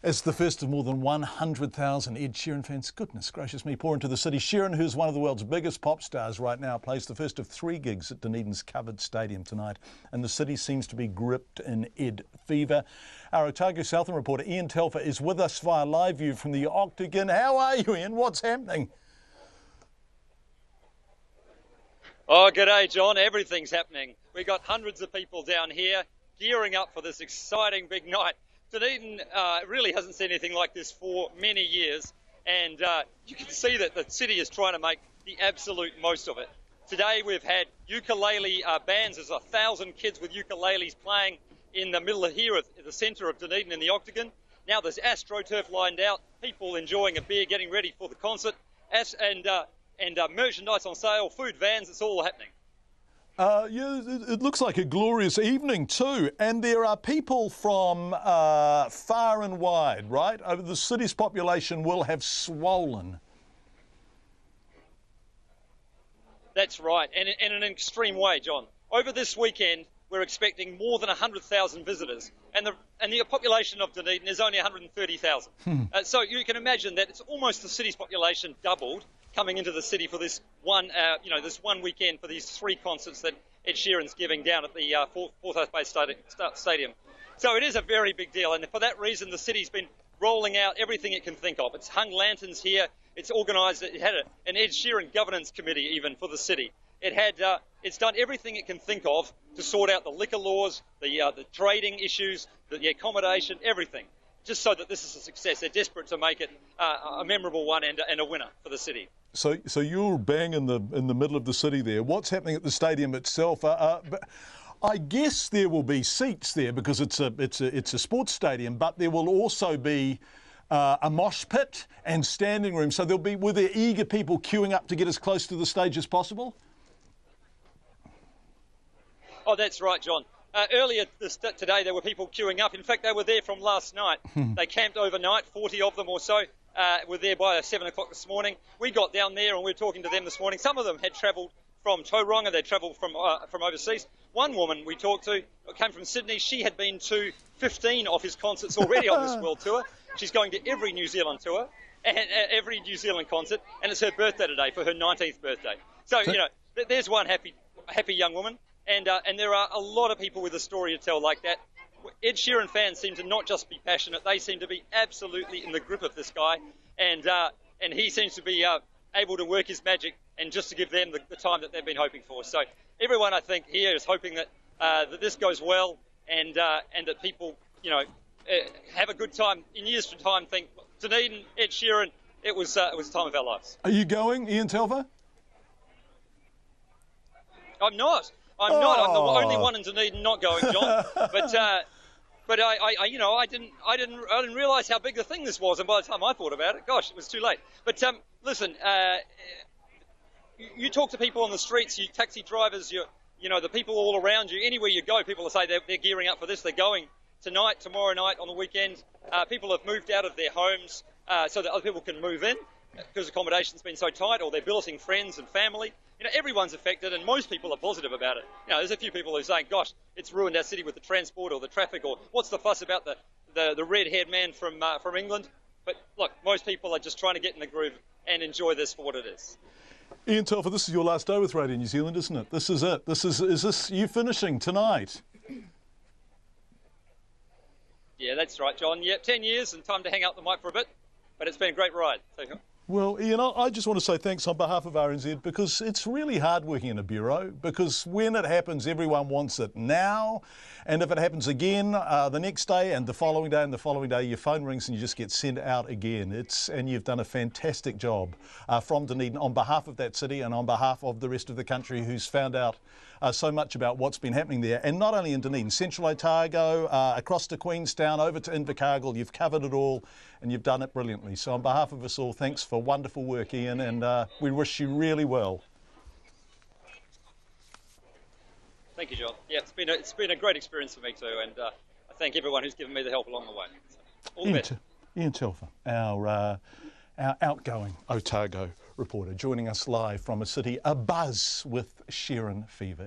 As the first of more than 100,000 Ed Sheeran fans, goodness gracious me, pour into the city. Sheeran, who's one of the world's biggest pop stars right now, plays the first of 3 gigs at Dunedin's covered stadium tonight, and the city seems to be gripped in Ed fever. Our Otago Southern reporter Ian Telfer is with us via live view from the Octagon. How are you, Ian? What's happening? Oh, g'day, John. Everything's happening. We've got hundreds of people down here gearing up for this exciting big night. Dunedin really hasn't seen anything like this for many years, and you can see that the city is trying to make the absolute most of it. Today we've had ukulele bands. There's 1,000 kids with ukuleles playing in the middle of here at the centre of Dunedin in the Octagon. Now there's AstroTurf lined out, people enjoying a beer, getting ready for the concert, and merchandise on sale, food vans, it's all happening. Yeah, it looks like a glorious evening too, and there are people from far and wide, right? The city's population will have swollen. That's right, and in an extreme way, John. Over this weekend, we're expecting more than 100,000 visitors, and the population of Dunedin is only 130,000. So you can imagine that it's almost the city's population doubled coming into the city for this one, this one weekend for these 3 concerts that Ed Sheeran's giving down at the Forsyth Bay Stadium. So it is a very big deal, and for that reason, the city's been rolling out everything it can think of. It's hung lanterns here. It's organised. It had an Ed Sheeran governance committee even for the city. It's done everything it can think of to sort out the liquor laws, the trading issues, the accommodation, everything, just so that this is a success. They're desperate to make it a memorable one and a winner for the city. So you're bang in the middle of the city there. What's happening at the stadium itself? But I guess there will be seats there because it's a sports stadium, but there will also be a mosh pit and standing room. So were there eager people queuing up to get as close to the stage as possible? Oh, that's right, John. Earlier today, there were people queuing up. In fact, they were there from last night. They camped overnight, 40 of them or so. Were there by 7 o'clock this morning. We got down there and we were talking to them this morning. Some of them had travelled from Tauranga. They travelled from overseas. One woman we talked to came from Sydney. She had been to 15 of his concerts already on this world tour. She's going to every New Zealand tour and every New Zealand concert, and it's her birthday today for her 19th birthday. So, there's one happy young woman. And there are a lot of people with a story to tell like that. Ed Sheeran fans seem to not just be passionate, they seem to be absolutely in the grip of this guy. And he seems to be able to work his magic and just to give them the time that they've been hoping for. So everyone, I think, here is hoping that this goes well and that people, have a good time. In years from time, think, Dunedin, Ed Sheeran, it was the time of our lives. Are you going, Ian Telfer? I'm not. I'm the only one in Dunedin not going, John. But I didn't realise how big the thing this was, and by the time I thought about it, gosh, it was too late. But listen, you talk to people on the streets, you taxi drivers, the people all around you, anywhere you go, people will say they're gearing up for this. They're going tonight, tomorrow night, on the weekend. People have moved out of their homes so that other people can move in because accommodation's been so tight, or they're billeting friends and family. Everyone's affected, and most people are positive about it. There's a few people who are saying, gosh, it's ruined our city with the transport or the traffic, or what's the fuss about the red-haired man from England? But look, most people are just trying to get in the groove and enjoy this for what it is. Ian Telfer, this is your last day with Radio New Zealand, isn't it? This is it. Is this you finishing tonight? Yeah, that's right, John. Yeah, 10 years and time to hang out the mic for a bit, but it's been a great ride. So, well, Ian, I just want to say thanks on behalf of RNZ, because it's really hard working in a bureau, because when it happens, everyone wants it now. And if it happens again the next day and the following day and the following day, your phone rings and you just get sent out again. And you've done a fantastic job from Dunedin on behalf of that city and on behalf of the rest of the country who's found out so much about what's been happening there. And not only in Dunedin, Central Otago, across to Queenstown, over to Invercargill, you've covered it all and you've done it brilliantly. So on behalf of us all, thanks for wonderful work, Ian, and we wish you really well. Thank you, John. Yeah, it's been a great experience for me too, and I thank everyone who's given me the help along the way. So, all the best. Ian Telfer, our outgoing Otago reporter, joining us live from a city abuzz with Sheeran fever.